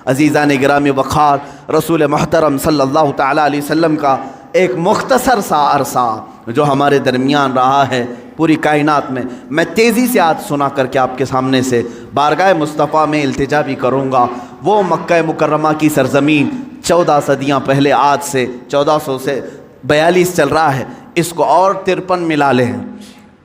عزیزان گرامی وقار، رسول محترم صلی اللہ تعالیٰ علیہ وسلم کا ایک مختصر سا عرصہ جو ہمارے درمیان رہا ہے پوری کائنات میں تیزی سے آج سنا کر کے آپ کے سامنے سے بارگاہ مصطفیٰ میں التجا بھی کروں گا۔ وہ مکہ مکرمہ کی سرزمین 14 صدیاں پہلے، آج سے 1400 سے 42 چل رہا ہے، اس کو اور 53 ملا لیں،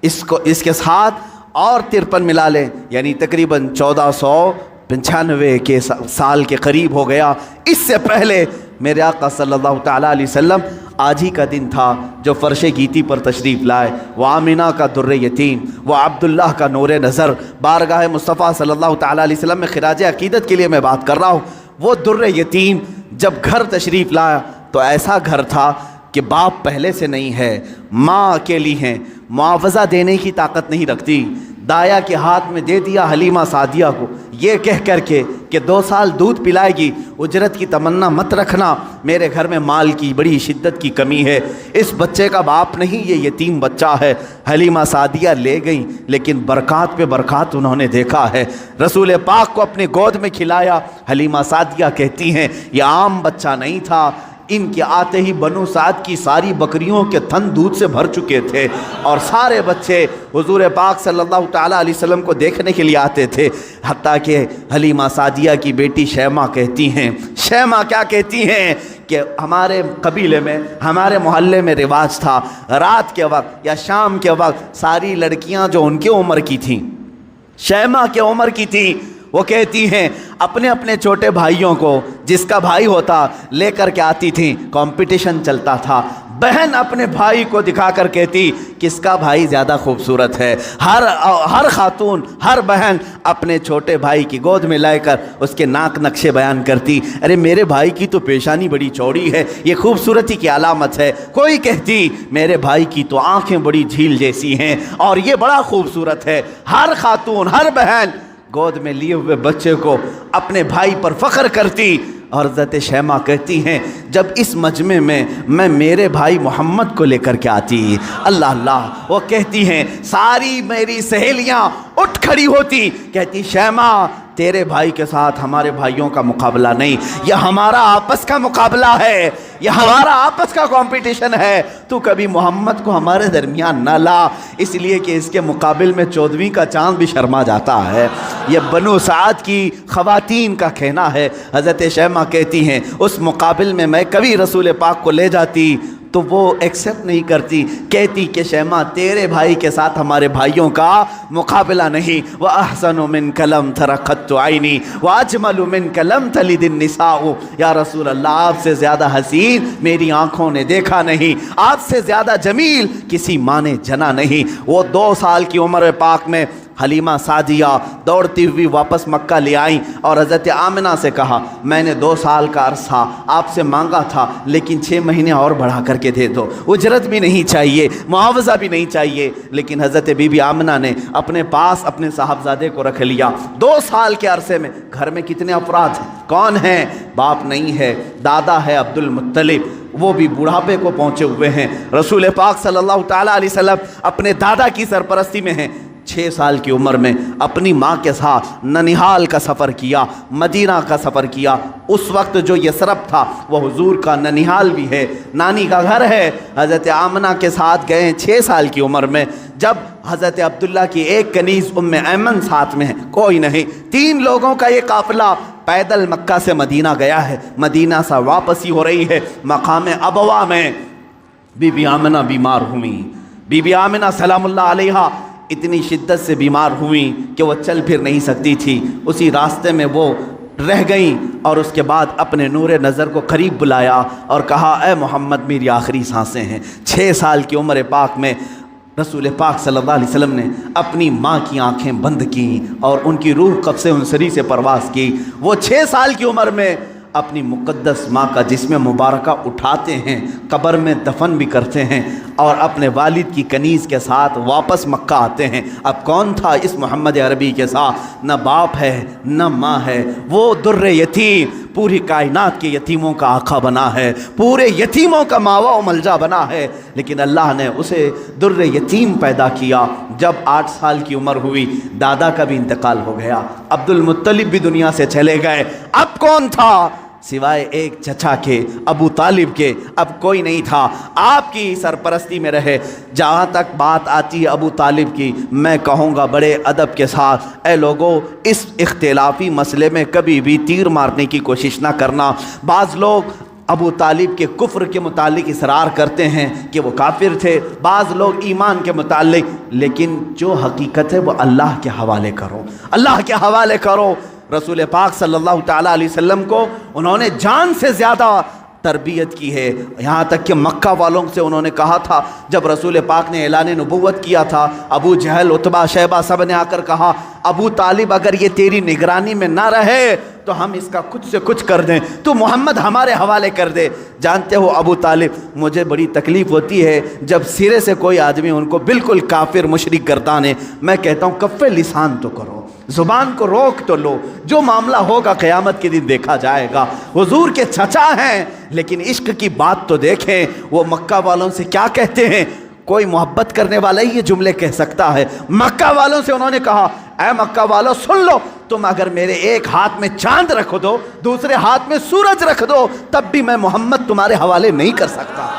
اس کے ساتھ اور 53 ملا لیں، یعنی تقریباً 1495 کے سال کے قریب ہو گیا۔ اس سے پہلے میرے آقا صلی اللہ تعالیٰ علیہ وسلم آج ہی کا دن تھا جو فرش گیتی پر تشریف لائے۔ وہ آمینہ کا در یتیم، وہ عبداللہ کا نور نظر، بارگاہ مصطفیٰ صلی اللہ تعالیٰ علیہ وسلم میں خراج عقیدت کے لیے میں بات کر رہا ہوں۔ وہ در یتیم جب گھر تشریف لایا تو ایسا گھر تھا کہ باپ پہلے سے نہیں ہے، ماں اکیلی ہیں، معاوضہ دینے کی طاقت نہیں رکھتی، دایا کے ہاتھ میں دے دیا حلیمہ سعدیہ کو، یہ کہہ کر کے کہ 2 سال دودھ پلائے گی، اجرت کی تمنا مت رکھنا، میرے گھر میں مال کی بڑی شدت کی کمی ہے، اس بچے کا باپ نہیں، یہ یتیم بچہ ہے۔ حلیمہ سعدیہ لے گئیں، لیکن برکات پہ برکات انہوں نے دیکھا ہے۔ رسول پاک کو اپنے گود میں کھلایا۔ حلیمہ سعدیہ کہتی ہیں یہ عام بچہ نہیں تھا، ان کے آتے ہی بنو سعد کی ساری بکریوں کے تھن دودھ سے بھر چکے تھے، اور سارے بچے حضور پاک صلی اللہ تعالیٰ علیہ وسلم کو دیکھنے کے لیے آتے تھے، حتیٰ کہ حلیمہ سعدیہ کی بیٹی شیمہ کہتی ہیں، شیمہ کیا کہتی ہیں کہ ہمارے قبیلے میں، ہمارے محلے میں رواج تھا، رات کے وقت یا شام کے وقت ساری لڑکیاں جو ان کے عمر کی تھیں، شیمہ کے عمر کی تھیں، وہ کہتی ہیں اپنے اپنے چھوٹے بھائیوں کو، جس کا بھائی ہوتا لے کر کے آتی تھیں، کمپٹیشن چلتا تھا، بہن اپنے بھائی کو دکھا کر کہتی کس کا بھائی زیادہ خوبصورت ہے، ہر خاتون، ہر بہن اپنے چھوٹے بھائی کی گود میں لے کر اس کے ناک نقشے بیان کرتی، ارے میرے بھائی کی تو پیشانی بڑی چوڑی ہے، یہ خوبصورتی کی علامت ہے، کوئی کہتی میرے بھائی کی تو آنکھیں بڑی جھیل جیسی ہیں اور یہ بڑا خوبصورت ہے۔ ہر خاتون، ہر بہن گود میں لیے ہوئے بچے کو اپنے بھائی پر فخر کرتی، اور حضرت شیمہ کہتی ہیں جب اس مجمع میں میں میرے بھائی محمد کو لے کر کے آتی، اللہ اللہ، وہ کہتی ہیں ساری میری سہیلیاں اٹھ کھڑی ہوتی، کہتی شیمہ تیرے بھائی کے ساتھ ہمارے بھائیوں کا مقابلہ نہیں، یہ ہمارا آپس کا مقابلہ ہے، یہ ہمارا آپس کا کمپٹیشن ہے، تو کبھی محمد کو ہمارے درمیان نہ لا، اس لیے کہ اس کے مقابل میں 14ویں کا چاند بھی شرما جاتا ہے۔ یہ بنو سعد کی خواتین کا کہنا ہے۔ حضرت شیمہ کہتی ہیں اس مقابل میں میں کبھی رسول پاک کو لے جاتی تو وہ ایکسیپٹ نہیں کرتی، کہتی کہ شیمہ تیرے بھائی کے ساتھ ہمارے بھائیوں کا مقابلہ نہیں، وَأَحْسَنُ مِنْكَ لَمْ تَرَ قَطُّ عَيْنِي وَأَجْمَلُ مِنْكَ لَمْ تَلِدِ النِّسَاءُ، یا رسول اللہ آپ سے زیادہ حسین میری آنکھوں نے دیکھا نہیں، آپ سے زیادہ جمیل کسی ماں نے جنا نہیں۔ وہ 2 سال کی عمر پاک میں حلیمہ سعدیہ دوڑتی ہوئی واپس مکہ لے آئیں اور حضرت آمنہ سے کہا میں نے 2 سال کا عرصہ آپ سے مانگا تھا، لیکن 6 مہینے اور بڑھا کر کے دے دو، اجرت بھی نہیں چاہیے، معاوضہ بھی نہیں چاہیے، لیکن حضرت بی بی آمنہ نے اپنے پاس اپنے صاحبزادے کو رکھ لیا۔ 2 سال کے عرصے میں گھر میں کتنے افراد ہیں، کون ہیں؟ باپ نہیں ہے، دادا ہے عبد المطلب، وہ بھی بڑھاپے کو پہنچے ہوئے ہیں، رسول پاک صلی اللہ تعالیٰ علیہ وسلم اپنے دادا کی سرپرستی میں ہیں۔ 6 سال کی عمر میں اپنی ماں کے ساتھ ننیحال کا سفر کیا، مدینہ کا سفر کیا۔ اس وقت جو یثرب تھا وہ حضور کا ننیحال بھی ہے، نانی کا گھر ہے۔ حضرت آمنہ کے ساتھ گئے 6 سال کی عمر میں، جب حضرت عبداللہ کی ایک کنیز ام ایمن ساتھ میں ہے، کوئی نہیں، 3 لوگوں کا یہ قافلہ پیدل مکہ سے مدینہ گیا ہے، مدینہ سے واپسی ہو رہی ہے۔ مقام ابوا میں بی بی آمنہ بیمار ہوئیں، بی بی آمنہ سلام اللہ علیہا اتنی شدت سے بیمار ہوئیں کہ وہ چل پھر نہیں سکتی تھی، اسی راستے میں وہ رہ گئیں، اور اس کے بعد اپنے نور نظر کو قریب بلایا اور کہا اے محمد میری آخری سانسیں ہیں۔ 6 سال کی عمر پاک میں رسول پاک صلی اللہ علیہ وسلم نے اپنی ماں کی آنکھیں بند کیں اور ان کی روح قبض انصری سے پرواز کی۔ وہ 6 سال کی عمر میں اپنی مقدس ماں کا جسم مبارکہ اٹھاتے ہیں، قبر میں دفن بھی کرتے ہیں، اور اپنے والد کی کنیز کے ساتھ واپس مکہ آتے ہیں۔ اب کون تھا اس محمد عربی کے ساتھ؟ نہ باپ ہے نہ ماں ہے، وہ در یتیم، پوری کائنات کے یتیموں کا آقا بنا ہے، پورے یتیموں کا ماوا و ملجا بنا ہے، لیکن اللہ نے اسے در یتیم پیدا کیا، جب 8 سال کی عمر ہوئی دادا کا بھی انتقال ہو گیا، عبد المطلب بھی دنیا سے چلے گئے، اب کون تھا سوائے ایک چچا کے، ابو طالب کے؟ اب کوئی نہیں تھا، آپ کی سرپرستی میں رہے۔ جہاں تک بات آتی ہے ابو طالب کی، میں کہوں گا بڑے ادب کے ساتھ، اے لوگوں اس اختلافی مسئلے میں کبھی بھی تیر مارنے کی کوشش نہ کرنا۔ بعض لوگ ابو طالب کے کفر کے متعلق اصرار کرتے ہیں کہ وہ کافر تھے، بعض لوگ ایمان کے متعلق، لیکن جو حقیقت ہے وہ اللہ کے حوالے کرو، اللہ کے حوالے کرو۔ رسول پاک صلی اللہ تعالیٰ علیہ وسلم کو انہوں نے جان سے زیادہ تربیت کی ہے، یہاں تک کہ مکہ والوں سے انہوں نے کہا تھا، جب رسول پاک نے اعلان نبوت کیا تھا، ابو جہل، عتبہ، شیبہ سب نے آ کر کہا ابو طالب اگر یہ تیری نگرانی میں نہ رہے تو ہم اس کا کچھ سے کچھ کر دیں، تو محمد ہمارے حوالے کر دے۔ جانتے ہو ابو طالب، مجھے بڑی تکلیف ہوتی ہے جب سرے سے کوئی آدمی ان کو بالکل کافر مشرک گردانے، میں کہتا ہوں کف لسان تو کرو، زبان کو روک تو لو، جو معاملہ ہوگا قیامت کے دن دیکھا جائے گا۔ حضور کے چچا ہیں لیکن عشق کی بات تو دیکھیں، وہ مکہ والوں سے کیا کہتے ہیں؟ کوئی محبت کرنے والا ہی یہ جملے کہہ سکتا ہے۔ مکہ والوں سے انہوں نے کہا اے مکہ والوں سن لو، تم اگر میرے ایک ہاتھ میں چاند رکھ دو، دوسرے ہاتھ میں سورج رکھ دو، تب بھی میں محمد تمہارے حوالے نہیں کر سکتا۔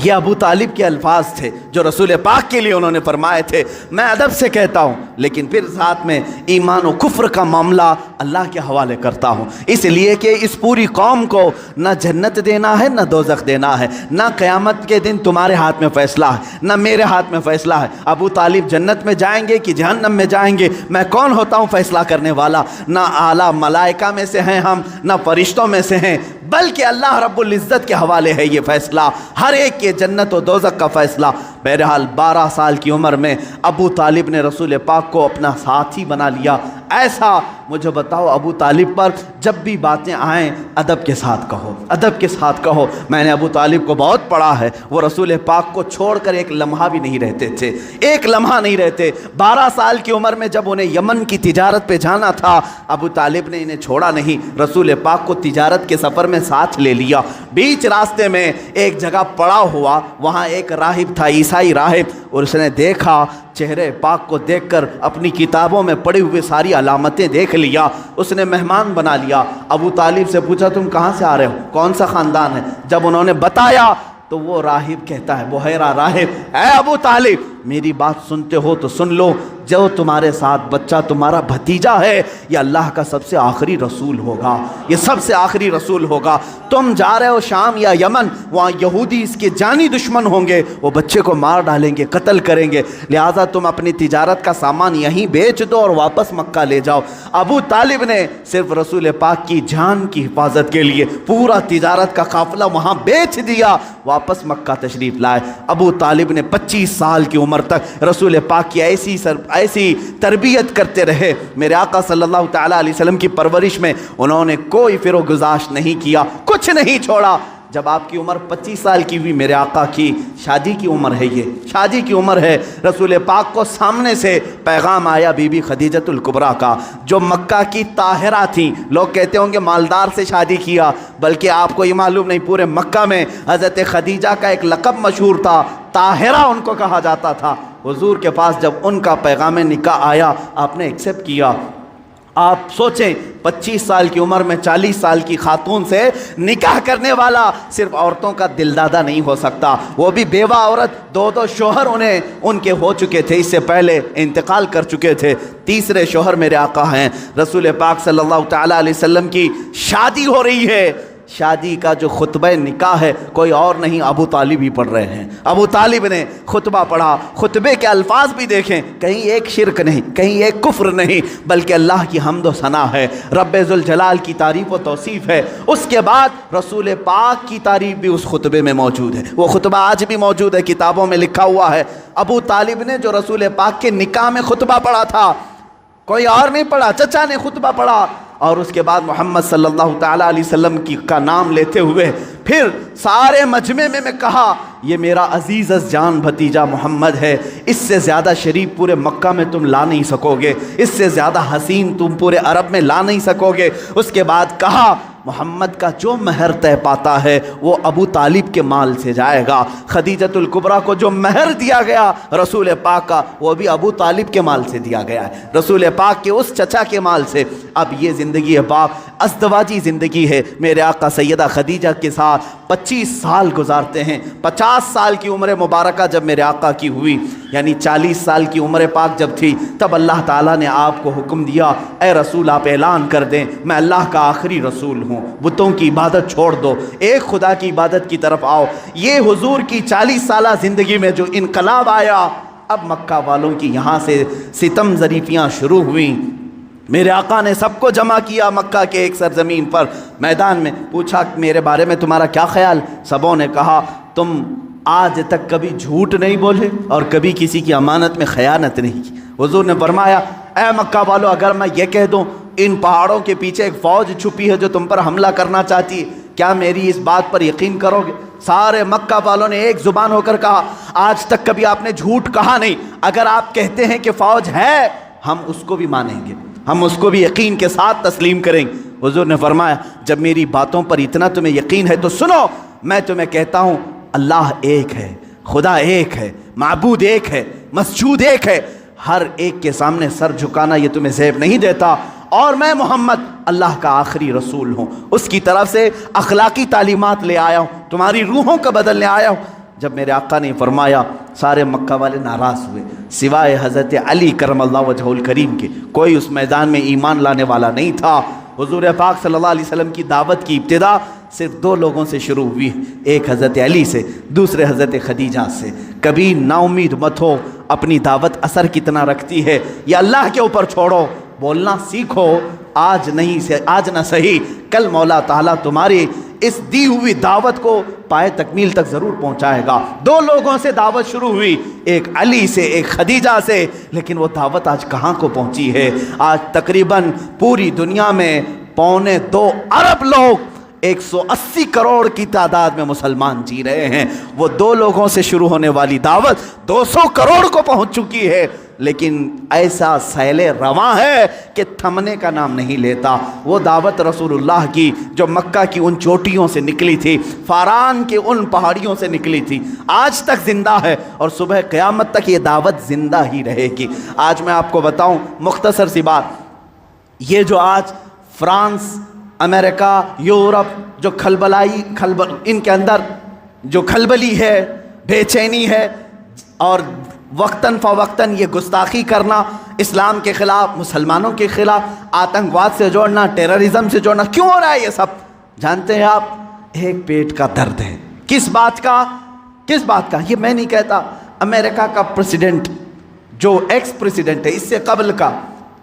یہ ابو طالب کے الفاظ تھے جو رسول پاک کے لیے انہوں نے فرمائے تھے۔ میں ادب سے کہتا ہوں لیکن پھر ساتھ میں ایمان و کفر کا معاملہ اللہ کے حوالے کرتا ہوں، اس لیے کہ اس پوری قوم کو نہ جنت دینا ہے نہ دوزخ دینا ہے، نہ قیامت کے دن تمہارے ہاتھ میں فیصلہ ہے نہ میرے ہاتھ میں فیصلہ ہے۔ ابو طالب جنت میں جائیں گے کہ جہنم میں جائیں گے، میں کون ہوتا ہوں فیصلہ کرنے والا؟ نہ اعلیٰ ملائکہ میں سے ہیں ہم، نہ فرشتوں میں سے ہیں، بلکہ اللہ رب العزت کے حوالے ہے یہ فیصلہ، ہر ایک کے جنت و دوزخ کا فیصلہ۔ بہرحال 12 سال کی عمر میں ابو طالب نے رسول پاک کو اپنا ساتھی بنا لیا۔ ایسا مجھے بتاؤ ابو طالب پر جب بھی باتیں آئیں ادب کے ساتھ کہو، ادب کے ساتھ کہو۔ میں نے ابو طالب کو بہت پڑھا ہے، وہ رسول پاک کو چھوڑ کر ایک لمحہ بھی نہیں رہتے تھے، ایک لمحہ نہیں رہتے۔ 12 سال کی عمر میں جب انہیں یمن کی تجارت پہ جانا تھا، ابو طالب نے انہیں چھوڑا نہیں، رسول پاک کو تجارت کے سفر میں ساتھ لے لیا۔ بیچ راستے میں ایک جگہ پڑاؤ ہوا، وہاں ایک راہب تھا، عیسائی راہب، اور اس نے دیکھا، چہرے پاک کو دیکھ کر اپنی کتابوں میں پڑھی ہوئے ساری علامتیں دیکھ لیا، اس نے مہمان بنا لیا۔ ابو طالب سے پوچھا تم کہاں سے آ رہے ہو، کون سا خاندان ہے؟ جب انہوں نے بتایا تو وہ راہب کہتا ہے، بحیرہ راہب، اے ابو طالب میری بات سنتے ہو تو سن لو، جو تمہارے ساتھ بچہ تمہارا بھتیجا ہے یہ اللہ کا سب سے آخری رسول ہوگا، یہ سب سے آخری رسول ہوگا۔ تم جا رہے ہو شام یا یمن، وہاں یہودی اس کے جانی دشمن ہوں گے، وہ بچے کو مار ڈالیں گے، قتل کریں گے، لہٰذا تم اپنی تجارت کا سامان یہیں بیچ دو اور واپس مکہ لے جاؤ۔ ابو طالب نے صرف رسول پاک کی جان کی حفاظت کے لیے پورا تجارت کا قافلہ وہاں بیچ دیا، واپس مکہ تشریف لائے۔ ابو طالب نے 25 سال کی عمر تک رسول پاک کی ایسی تربیت کرتے رہے۔ میرے آقا صلی اللہ تعالیٰ علیہ وسلم کی پرورش میں انہوں نے کوئی فر و گزاشت نہیں کیا، کچھ نہیں چھوڑا۔ جب آپ کی عمر 25 سال کی ہوئی، میرے آقا کی شادی کی عمر ہے، یہ شادی کی عمر ہے، رسول پاک کو سامنے سے پیغام آیا بی بی خدیجۃ الکبریٰ کا، جو مکہ کی طاہرہ تھیں۔ لوگ کہتے ہوں گے مالدار سے شادی کیا، بلکہ آپ کو یہ معلوم نہیں، پورے مکہ میں حضرت خدیجہ کا ایک لقب مشہور تھا، طاہرہ ان کو کہا جاتا تھا۔ حضور کے پاس جب ان کا پیغام نکاح آیا، آپ نے ایکسیپٹ کیا۔ آپ سوچیں 25 سال کی عمر میں 40 سال کی خاتون سے نکاح کرنے والا صرف عورتوں کا دلدادہ نہیں ہو سکتا، وہ بھی بیوہ عورت، 2 شوہر ان کے ہو چکے تھے، اس سے پہلے انتقال کر چکے تھے، تیسرے شوہر میرے آقا ہیں۔ رسول پاک صلی اللہ تعالیٰ علیہ وسلم کی شادی ہو رہی ہے، شادی کا جو خطبہ نکاح ہے کوئی اور نہیں، ابو طالب ہی پڑھ رہے ہیں۔ ابو طالب نے خطبہ پڑھا، خطبے کے الفاظ بھی دیکھیں، کہیں ایک شرک نہیں، کہیں ایک کفر نہیں، بلکہ اللہ کی حمد و ثنا ہے، رب ذوالجلال کی تعریف و توصیف ہے۔ اس کے بعد رسول پاک کی تعریف بھی اس خطبے میں موجود ہے، وہ خطبہ آج بھی موجود ہے، کتابوں میں لکھا ہوا ہے۔ ابو طالب نے جو رسول پاک کے نکاح میں خطبہ پڑھا تھا، کوئی اور نہیں پڑھا، چچا نے خطبہ پڑھا، اور اس کے بعد محمد صلی اللہ تعالیٰ علیہ وسلم کا نام لیتے ہوئے پھر سارے مجمع میں کہا یہ میرا عزیز از جان بھتیجا محمد ہے، اس سے زیادہ شریف پورے مکہ میں تم لا نہیں سکو گے، اس سے زیادہ حسین تم پورے عرب میں لا نہیں سکو گے۔ اس کے بعد کہا محمد کا جو مہر طے پاتا ہے وہ ابو طالب کے مال سے جائے گا، خدیجۃ الکبریٰ کو جو مہر دیا گیا رسول پاک کا وہ بھی ابو طالب کے مال سے دیا گیا ہے، رسول پاک کے اس چچا کے مال سے۔ اب یہ زندگی ہے پاک ازدواجی زندگی ہے، میرے آقا سیدہ خدیجہ کے ساتھ 25 سال گزارتے ہیں۔ 50 سال کی عمر مبارکہ جب میرے آقا کی ہوئی، یعنی 40 سال کی عمر پاک جب تھی، تب اللہ تعالیٰ نے آپ کو حکم دیا، اے رسول آپ اعلان کر دیں میں اللہ کا آخری رسول ہوں، بتوں کی عبادت چھوڑ دو، ایک خدا کی عبادت کی طرف آؤ۔ یہ حضور کی 40 سالہ زندگی میں جو انقلاب آیا، اب مکہ والوں کی یہاں سے ستم ظریفیاں شروع ہوئیں۔ میرے آقا نے سب کو جمع کیا مکہ کے ایک سرزمین پر میدان میں، پوچھا میرے بارے میں تمہارا کیا خیال؟ سبوں نے کہا تم آج تک کبھی جھوٹ نہیں بولے اور کبھی کسی کی امانت میں خیانت نہیں کی۔ حضور نے فرمایا اے مکہ والو، اگر میں یہ کہہ دوں ان پہاڑوں کے پیچھے ایک فوج چھپی ہے جو تم پر حملہ کرنا چاہتی ہے، کیا میری اس بات پر یقین کرو گے؟ سارے مکہ والوں نے ایک زبان ہو کر کہا آج تک کبھی آپ نے جھوٹ کہا نہیں، اگر آپ کہتے ہیں کہ فوج ہے ہم اس کو بھی مانیں گے، ہم اس کو بھی یقین کے ساتھ تسلیم کریں گے۔ حضور نے فرمایا جب میری باتوں پر اتنا تمہیں یقین ہے تو سنو، میں تمہیں کہتا ہوں اللہ ایک ہے، خدا ایک ہے، معبود ایک ہے، مسجود ایک ہے، ہر ایک کے سامنے سر جھکانا یہ تمہیں زیب نہیں دیتا، اور میں محمد اللہ کا آخری رسول ہوں، اس کی طرف سے اخلاقی تعلیمات لے آیا ہوں، تمہاری روحوں کا بدلنے آیا ہوں۔ جب میرے آقا نے فرمایا سارے مکہ والے ناراض ہوئے، سوائے حضرت علی کرم اللہ وجہہ الکریم کے، کوئی اس میدان میں ایمان لانے والا نہیں تھا۔ حضور پاک صلی اللہ علیہ وسلم کی دعوت کی ابتدا صرف 2 لوگوں سے شروع ہوئی، ایک حضرت علی سے، دوسرے حضرت خدیجہ سے۔ کبھی نا امید مت ہو، اپنی دعوت اثر کتنا رکھتی ہے یہ اللہ کے اوپر چھوڑو، بولنا سیکھو، آج نہ صحیح کل مولا تعالیٰ تمہاری اس دی ہوئی دعوت کو پائے تکمیل تک ضرور پہنچائے گا۔ 2 لوگوں سے دعوت شروع ہوئی، ایک علی سے ایک خدیجہ سے، لیکن وہ دعوت آج کہاں کو پہنچی ہے؟ آج تقریباً پوری دنیا میں 2.25 ارب لوگ 180 کروڑ کی تعداد میں مسلمان جی رہے ہیں۔ وہ 2 لوگوں سے شروع ہونے والی دعوت 200 کروڑ کو پہنچ چکی ہے، لیکن ایسا سیل رواں ہے کہ تھمنے کا نام نہیں لیتا۔ وہ دعوت رسول اللہ کی جو مکہ کی ان چوٹیوں سے نکلی تھی، فاران کے ان پہاڑیوں سے نکلی تھی، آج تک زندہ ہے اور صبح قیامت تک یہ دعوت زندہ ہی رہے گی۔ آج میں آپ کو بتاؤں مختصر سی بات، یہ جو آج فرانس، امریکہ، یورپ جو ان کے اندر جو کھلبلی ہے، بے چینی ہے، اور وقتاً فوقتاً یہ گستاخی کرنا، اسلام کے خلاف، مسلمانوں کے خلاف، آتنکواد سے جوڑنا، ٹیررزم سے جوڑنا، کیوں ہو رہا ہے یہ سب؟ جانتے ہیں آپ؟ ایک پیٹ کا درد ہے۔ کس بات کا؟ یہ میں نہیں کہتا، امریکہ کا پریزیڈنٹ جو ایکس پریزیڈنٹ ہے اس سے قبل کا،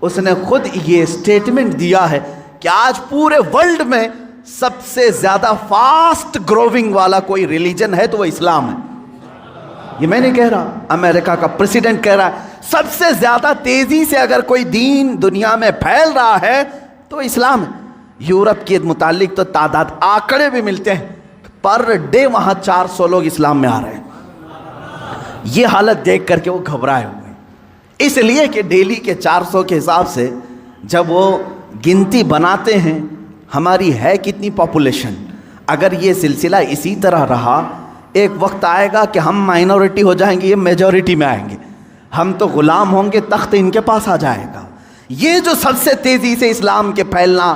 اس نے خود یہ سٹیٹمنٹ دیا ہے کہ آج پورے ورلڈ میں سب سے زیادہ فاسٹ گروونگ والا کوئی ریلیجن ہے تو وہ اسلام ہے۔ یہ میں نہیں کہہ رہا، امریکہ کا پریزیڈنٹ کہہ رہا ہے سب سے زیادہ تیزی سے اگر کوئی دین دنیا میں پھیل رہا ہے تو اسلام ہے۔ یورپ کے متعلق تو تعداد آنکڑے بھی ملتے ہیں، پر ڈے وہاں 400 لوگ اسلام میں آ رہے ہیں۔ یہ حالت دیکھ کر کے وہ گھبرائے ہوئے ہیں، اس لیے کہ ڈیلی کے 400 کے حساب سے جب وہ گنتی بناتے ہیں ہماری ہے کتنی پاپولیشن، اگر یہ سلسلہ اسی طرح رہا ایک وقت آئے گا کہ ہم مائنورٹی ہو جائیں گے، یہ میجورٹی میں آئیں گے، ہم تو غلام ہوں گے، تخت ان کے پاس آ جائے گا۔ یہ جو سب سے تیزی سے اسلام کے پھیلنا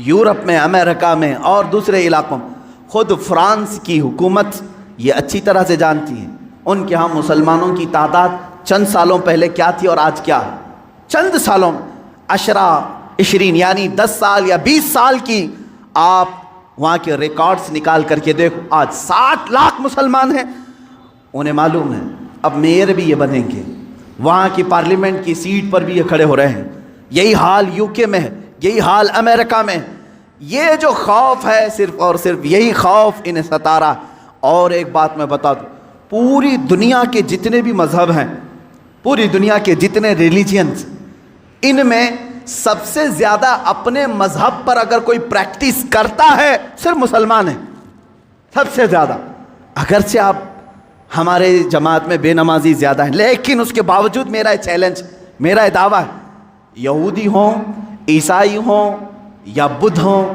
یورپ میں، امریکہ میں اور دوسرے علاقوں میں، خود فرانس کی حکومت یہ اچھی طرح سے جانتی ہے ان کے ہاں مسلمانوں کی تعداد چند سالوں پہلے کیا تھی اور آج کیا ہے۔ چند سالوں 20 یعنی 10 سال یا 20 سال کی آپ وہاں کے ریکارڈز نکال کر کے دیکھو، آج 60 لاکھ مسلمان ہیں۔ انہیں معلوم ہے اب میئر بھی یہ بنیں گے، وہاں کی پارلیمنٹ کی سیٹ پر بھی یہ کھڑے ہو رہے ہیں۔ یہی حال UK میں ہے، یہی حال امریکہ میں۔ یہ جو خوف ہے صرف اور صرف یہی خوف انہیں ستا رہا۔ اور ایک بات میں بتا دوں، پوری دنیا کے جتنے بھی مذہب ہیں، پوری دنیا کے جتنے ریلیجنز، ان میں سب سے زیادہ اپنے مذہب پر اگر کوئی پریکٹس کرتا ہے صرف مسلمان ہیں، سب سے زیادہ۔ اگرچہ آپ ہمارے جماعت میں بے نمازی زیادہ ہیں، لیکن اس کے باوجود میرا چیلنج، میرا دعویٰ ہے، یہودی ہوں، عیسائی ہوں یا بدھ ہوں،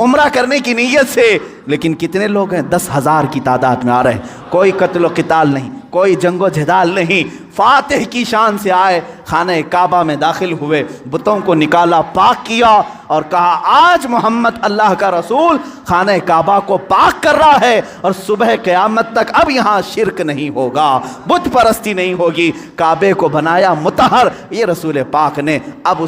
عمرہ کرنے کی نیت سے، لیکن کتنے لوگ ہیں؟ 10,000 کی تعداد میں آ رہے ہیں، کوئی قتل و قتال نہیں، کوئی جنگ و جدال نہیں، فاتح کی شان سے آئے، خانہ کعبہ میں داخل ہوئے، بتوں کو نکالا، پاک کیا اور کہا آج محمد اللہ کا رسول خانہ کعبہ کو پاک کر رہا ہے اور صبح قیامت تک اب یہاں شرک نہیں ہوگا، بت پرستی نہیں ہوگی، کعبے کو بنایا مطہر، یہ رسول پاک نے اب اس